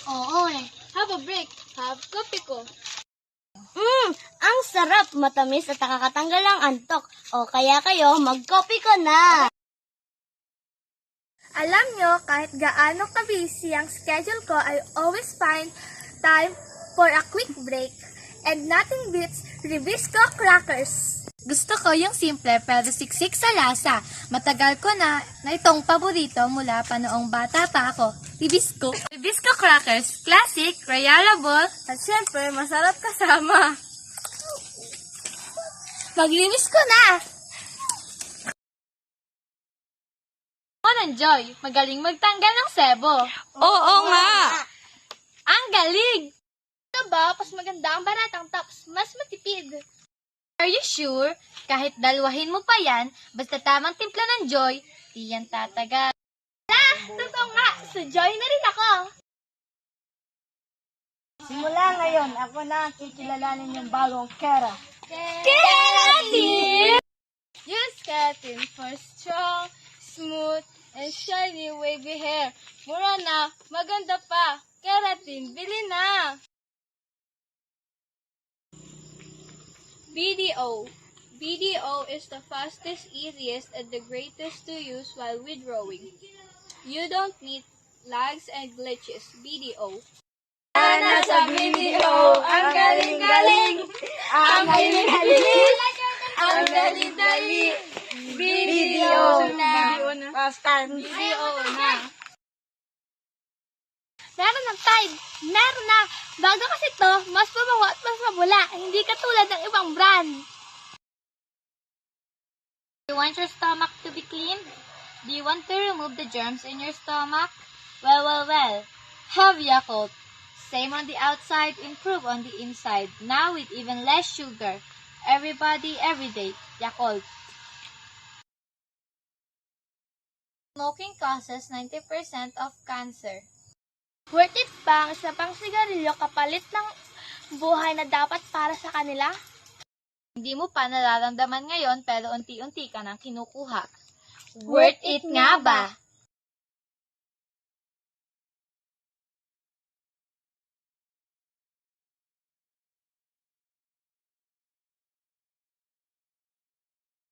Oo eh. Have a break. Have kopi ko. Ang sarap, matamis at nakakatanggal ang antok. O kaya kayo, mag-coffee ko na! Alam nyo, kahit gaano ka-busy ang schedule ko, I always find time for a quick break. And nothing beats Ribisco crackers. Gusto ko yung simple pero siksik sa lasa. Matagal ko na itong paborito mula pa noong bata pa ako. Ribisco. Ribisco crackers. Classic, reliable, At syempre, masarap kasama. Mag-Ribisco na! Ako ng Joy, magaling magtanggal ng sebo. Oo nga! Ang galing! Ito ba, mas maganda ang baratang tops, mas matipid. Are you sure? Kahit dalwahin mo pa yan, basta tamang timpla ng Joy, di yan tatagal. Totoo nga, sa Joy na rin ako. Simula ngayon, ako na ang kikilalanin yung bagong Kera. Keratin! Use keratin for strong, smooth, and shiny wavy hair. Mura na, maganda pa. Keratin, bili na! BDO. BDO is the fastest, easiest, and the greatest to use while withdrawing. You don't need lags and glitches. BDO. Sana sa BDO, ang galing-galing! Ang galing-galing! Ang dali-dali! BDO na! Constant! BDO na. Meron ng Tide. Meron na. Bago kasi to, mas mabango at mas mabula. Hindi katulad ng ibang brand. Do you want your stomach to be cleaned? Do you want to remove the germs in your stomach? Well. Have Yakult. Same on the outside, improve on the inside. Now with even less sugar. Everybody, every day. Yakult. Smoking causes 90% of cancer. Worth it ba ang isa pang sigarilyo kapalit ng buhay na dapat para sa kanila? Hindi mo pa nararamdaman ngayon pero unti-unti ka nang kinukuha. Worth it nga ba?